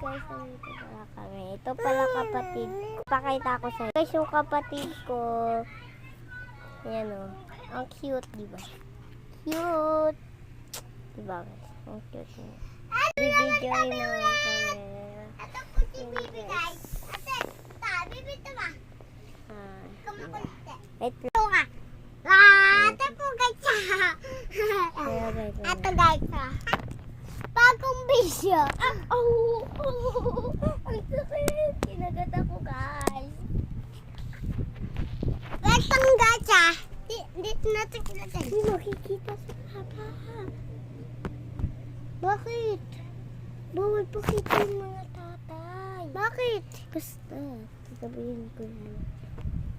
guys, nandito pala kami. Ito pala kapatid. Pakita ko sa'yo. Guys, yung kapatid ko. Ayan o. Ang cute, diba? Cute! Diba guys? Ang cute niya. Bibidyoin naman kami. Ito po si Bibi guys. Ate, Bibi ito ba? Kumakulit. Wait lang. Ito nga. Ate po guys. Ito guys. Bagong bisyo. Ang sakit. Kinagat ako guys. Itong guys dito natin natin. Hindi makikita sa papa. Bakit? Bawal pakita yung mga tatay. Bakit? Basta. Sasabihin ko yun.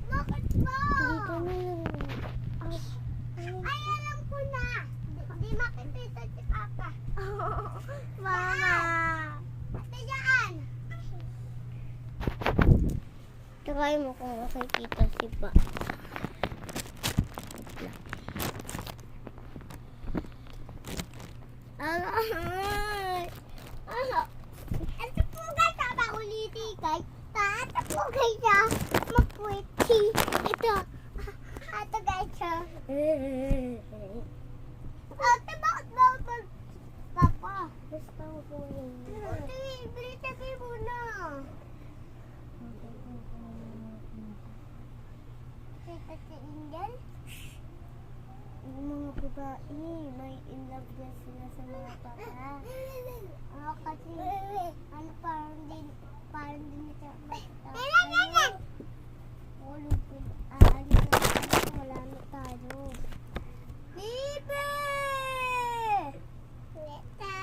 Bakit po? Dito na lang. Ay, alam ko na. Hindi makikita si Papa. Mama. Ate dyan. Try mo kung makikita si Pa. Ito po guys, ulitin guys. Ito po guys, mapuwiti. Ito. Ito guys. Ate, bakit bawal Papa? Basta ko po yun. Ate, bilitabi muna. Kita si Angel? Yung mga babae, may in love na sila sa mga papa. Kasi, parang din ito. Wala na tayo. Bibe! Leta?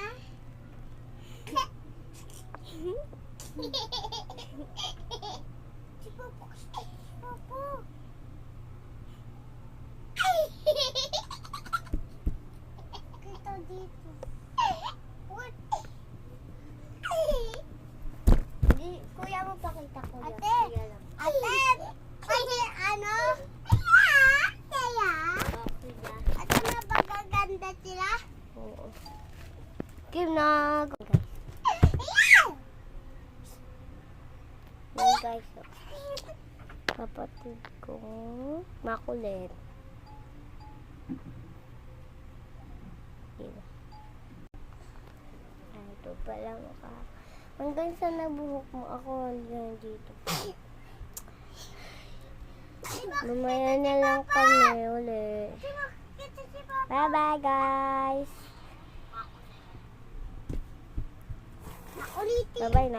Si Popo. Popo. Kita dito. What? Kuya mo pakita ko yan. Ate! Kuya lang. Ate! Kasi ano? Kaya? Kuya. At ano pagkaganda sila? Oo. Kim na. Ayan! Yan guys. Kapatid ko. Makulit. Diba? Ito pala mukha. Hanggang sa nabuhok mo ako hanggang dito. Mamaya na lang kami uli. Kita si Papa. Bye bye guys. Ulitin. Bye bye na.